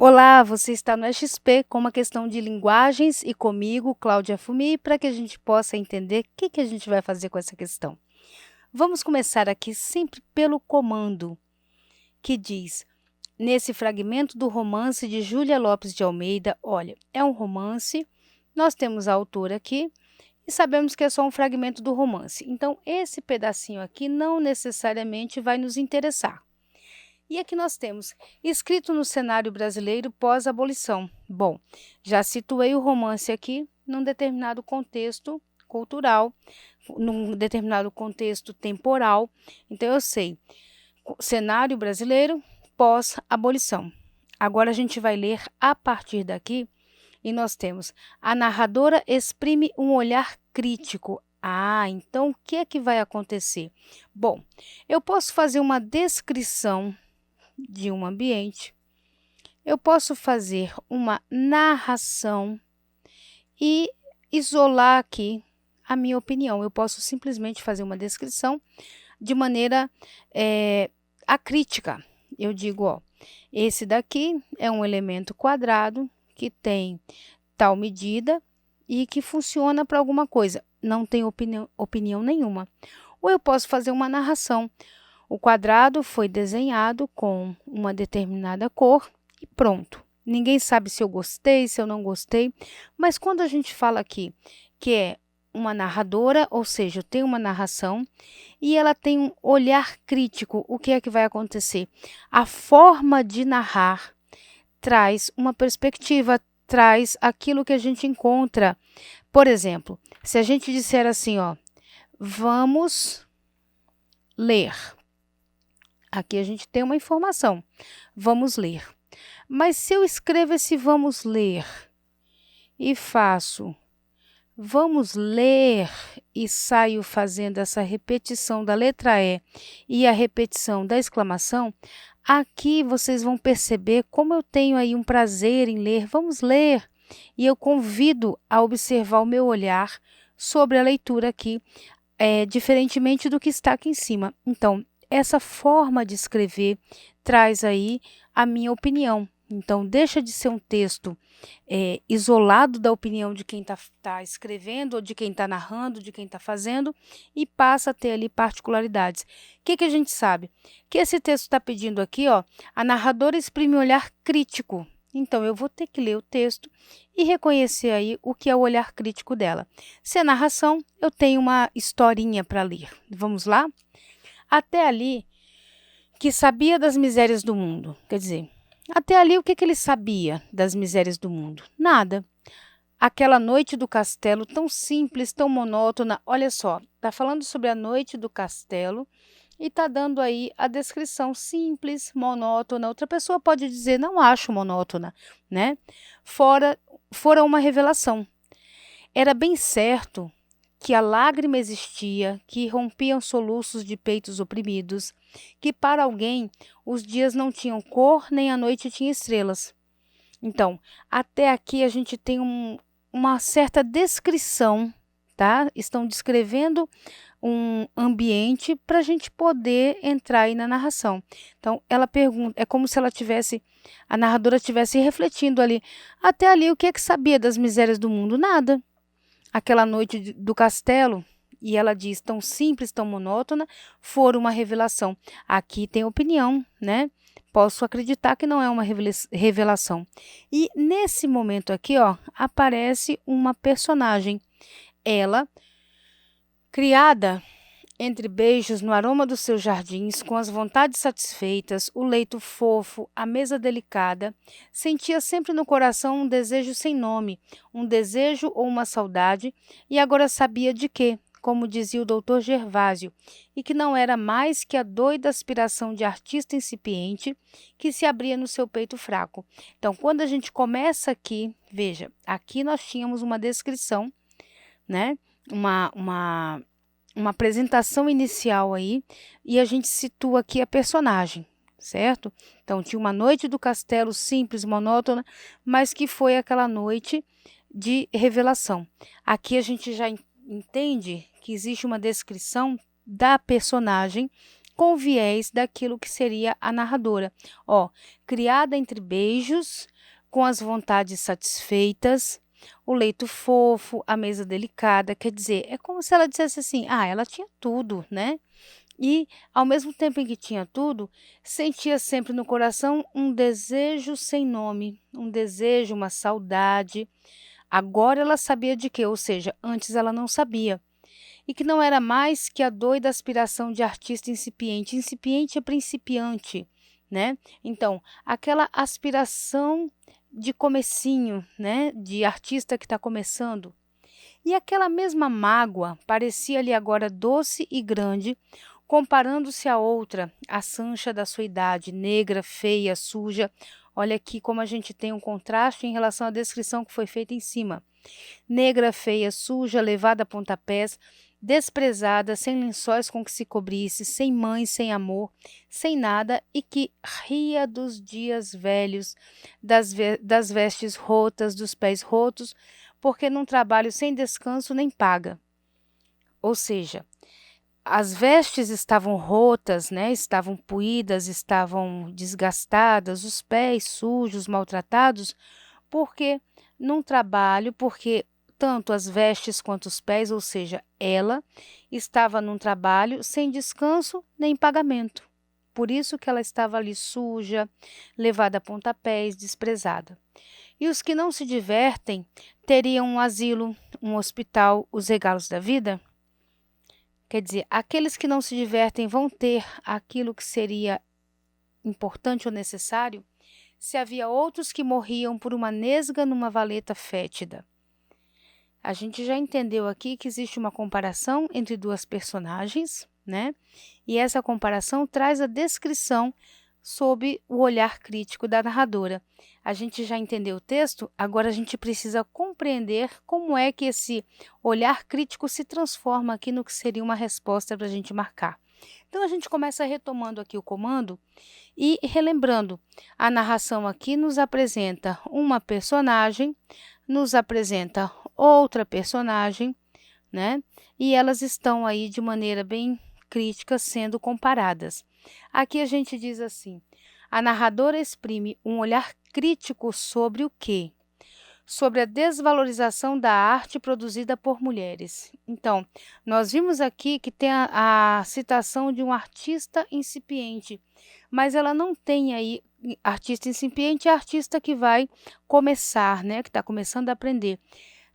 Olá, você está no XP com uma questão de linguagens e comigo, Cláudia Fumi, para que a gente possa entender o que a gente vai fazer com essa questão. Vamos começar aqui sempre pelo comando, que diz, nesse fragmento do romance de Júlia Lopes de Almeida, olha, é um romance, nós temos a autora aqui e sabemos que é só um fragmento do romance. Então, esse pedacinho aqui não necessariamente vai nos interessar. E aqui nós temos, escrito no cenário brasileiro pós-abolição. Bom, já situei o romance aqui num determinado contexto cultural, num determinado contexto temporal. Então, eu sei, cenário brasileiro pós-abolição. Agora a gente vai ler a partir daqui e nós temos, a narradora exprime um olhar crítico. Ah, então o que é que vai acontecer? Bom, eu posso fazer uma descrição de um ambiente, eu posso fazer uma narração e isolar aqui a minha opinião. Eu posso simplesmente fazer uma descrição de maneira acrítica. Eu digo, ó, esse daqui é um elemento quadrado que tem tal medida e que funciona para alguma coisa. Não tem opinião nenhuma. Ou eu posso fazer uma narração. O quadrado foi desenhado com uma determinada cor e pronto. Ninguém sabe se eu gostei, se eu não gostei, mas quando a gente fala aqui que é uma narradora, ou seja, tem uma narração e ela tem um olhar crítico, o que é que vai acontecer? A forma de narrar traz uma perspectiva, traz aquilo que a gente encontra. Por exemplo, se a gente disser assim, ó, vamos ler. Aqui a gente tem uma informação, vamos ler. Mas se eu escrevo esse vamos ler e faço vamos ler e saio fazendo essa repetição da letra E a repetição da exclamação, aqui vocês vão perceber como eu tenho aí um prazer em ler, vamos ler. E eu convido a observar o meu olhar sobre a leitura aqui, diferentemente do que está aqui em cima. Então, essa forma de escrever traz aí a minha opinião. Então, deixa de ser um texto isolado da opinião de quem está escrevendo, ou de quem está narrando, de quem está fazendo, e passa a ter ali particularidades. O que a gente sabe? Que esse texto está pedindo aqui, ó, a narradora exprime um olhar crítico. Então, eu vou ter que ler o texto e reconhecer aí o que é o olhar crítico dela. Se é narração, eu tenho uma historinha para ler. Vamos lá? Até ali, que sabia das misérias do mundo. Quer dizer, até ali o que ele sabia das misérias do mundo? Nada. Aquela noite do castelo, tão simples, tão monótona. Olha só, está falando sobre a noite do castelo e está dando aí a descrição simples, monótona. Outra pessoa pode dizer, não acho monótona, né? Fora uma revelação. Era bem certo que a lágrima existia, que rompiam soluços de peitos oprimidos, que para alguém os dias não tinham cor, nem a noite tinha estrelas. Então, até aqui a gente tem uma certa descrição, tá? Estão descrevendo um ambiente para a gente poder entrar aí na narração. Então, ela pergunta, é como se ela tivesse, a narradora estivesse refletindo ali. Até ali, o que é que sabia das misérias do mundo? Nada. Aquela noite do castelo, e ela diz, tão simples, tão monótona, for uma revelação. Aqui tem opinião, né? Posso acreditar que não é uma revelação. E nesse momento aqui, ó, aparece uma personagem. Ela, criada entre beijos no aroma dos seus jardins, com as vontades satisfeitas, o leito fofo, a mesa delicada, sentia sempre no coração um desejo sem nome, um desejo ou uma saudade, e agora sabia de quê, como dizia o doutor Gervásio, e que não era mais que a doida aspiração de artista incipiente que se abria no seu peito fraco. Então, quando a gente começa aqui, veja, aqui nós tínhamos uma descrição, né? Uma apresentação inicial aí, e a gente situa aqui a personagem, certo? Então, tinha uma noite do castelo simples, monótona, mas que foi aquela noite de revelação. Aqui a gente já entende que existe uma descrição da personagem com viés daquilo que seria a narradora. Ó, criada entre beijos, com as vontades satisfeitas, o leito fofo, a mesa delicada, quer dizer, é como se ela dissesse assim: ah, ela tinha tudo, né? E, ao mesmo tempo em que tinha tudo, sentia sempre no coração um desejo sem nome, um desejo, uma saudade. Agora ela sabia de quê? Ou seja, antes ela não sabia. E que não era mais que a doida aspiração de artista incipiente. Incipiente é principiante, né? Então, aquela aspiração de comecinho, né? De artista que está começando. E aquela mesma mágoa parecia-lhe agora doce e grande, comparando-se à outra, a Sancha da sua idade, negra, feia, suja. Olha aqui como a gente tem um contraste em relação à descrição que foi feita em cima. Negra, feia, suja, levada a pontapés, desprezada, sem lençóis com que se cobrisse, sem mãe, sem amor, sem nada, e que ria dos dias velhos, das vestes rotas, dos pés rotos, porque num trabalho sem descanso nem paga. Ou seja, as vestes estavam rotas, né? Estavam puídas, estavam desgastadas, os pés sujos, maltratados, porque num trabalho, porque tanto as vestes quanto os pés, ou seja, ela estava num trabalho sem descanso nem pagamento. Por isso que ela estava ali suja, levada a pontapés, desprezada. E os que não se divertem teriam um asilo, um hospital, os regalos da vida? Quer dizer, aqueles que não se divertem vão ter aquilo que seria importante ou necessário? Se havia outros que morriam por uma nesga numa valeta fétida. A gente já entendeu aqui que existe uma comparação entre duas personagens, né? E essa comparação traz a descrição sob o olhar crítico da narradora. A gente já entendeu o texto, agora a gente precisa compreender como é que esse olhar crítico se transforma aqui no que seria uma resposta para a gente marcar. Então, a gente começa retomando aqui o comando e relembrando. A narração aqui nos apresenta uma personagem, nos apresenta outra personagem, né? E elas estão aí de maneira bem crítica sendo comparadas. Aqui a gente diz assim: a narradora exprime um olhar crítico sobre o quê? Sobre a desvalorização da arte produzida por mulheres. Então, nós vimos aqui que tem a citação de um artista incipiente, mas ela não tem aí artista incipiente, é artista que vai começar, né, que está começando a aprender.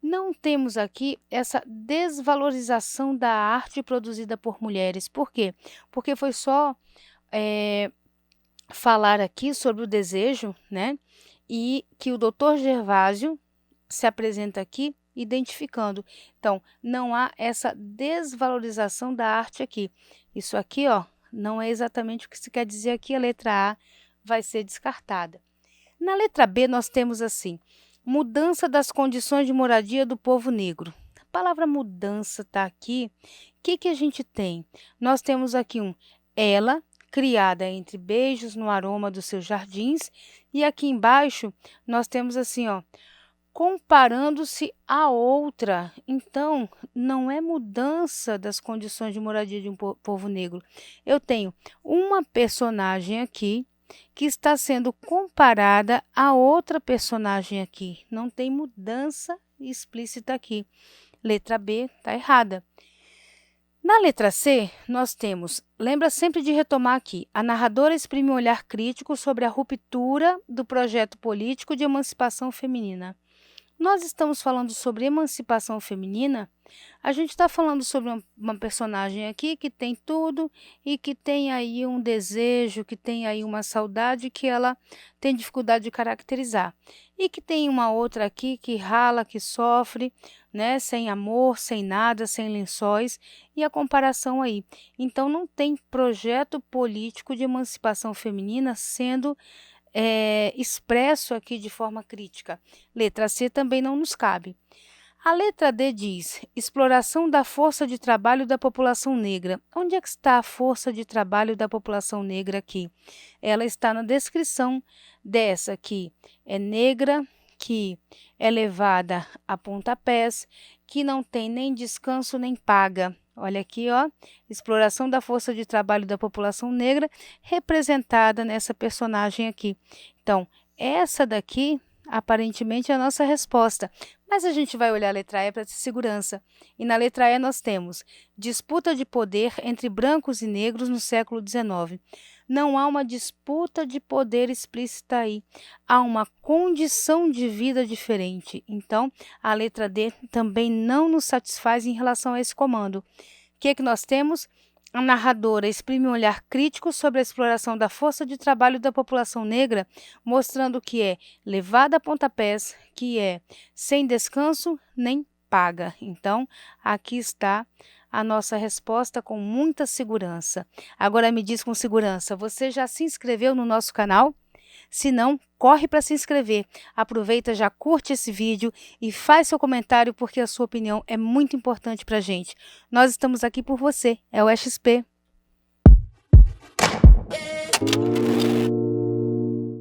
Não temos aqui essa desvalorização da arte produzida por mulheres. Por quê? Porque foi só falar aqui sobre o desejo, né? E que o Dr. Gervásio se apresenta aqui identificando. Então, não há essa desvalorização da arte aqui. Isso aqui, ó, não é exatamente o que se quer dizer aqui. A letra A vai ser descartada. Na letra B, nós temos assim: mudança das condições de moradia do povo negro. A palavra mudança está aqui. O que a gente tem? Nós temos aqui ela, criada entre beijos no aroma dos seus jardins, e aqui embaixo nós temos assim, ó, comparando-se a outra. Então, não é mudança das condições de moradia de um povo negro. Eu tenho uma personagem aqui que está sendo comparada a outra personagem aqui. Não tem mudança explícita aqui. Letra B está errada. Na letra C, nós temos, lembra sempre de retomar aqui, a narradora exprime um olhar crítico sobre a ruptura do projeto político de emancipação feminina. Nós estamos falando sobre emancipação feminina, a gente está falando sobre uma personagem aqui que tem tudo e que tem aí um desejo, que tem aí uma saudade que ela tem dificuldade de caracterizar. E que tem uma outra aqui que rala, que sofre, né, sem amor, sem nada, sem lençóis, e a comparação aí. Então, não tem projeto político de emancipação feminina sendo expresso aqui de forma crítica. Letra C também não nos cabe. A letra D diz: exploração da força de trabalho da população negra. Onde é que está a força de trabalho da população negra aqui? Ela está na descrição dessa que é negra, que é levada a pontapés, que não tem nem descanso nem paga. Olha aqui, ó, exploração da força de trabalho da população negra representada nessa personagem aqui. Então, essa daqui, aparentemente, é a nossa resposta. Mas a gente vai olhar a letra E para ter segurança. E na letra E nós temos disputa de poder entre brancos e negros no século XIX. Não há uma disputa de poder explícita aí. Há uma condição de vida diferente. Então, a letra D também não nos satisfaz em relação a esse comando. O que é que nós temos? A narradora exprime um olhar crítico sobre a exploração da força de trabalho da população negra, mostrando que é levada a pontapés, que é sem descanso nem paga. Então, aqui está a nossa resposta com muita segurança. Agora me diz com segurança, você já se inscreveu no nosso canal? Se não, corre para se inscrever. Aproveita, já curte esse vídeo e faz seu comentário porque a sua opinião é muito importante para a gente. Nós estamos aqui por você, é o XP.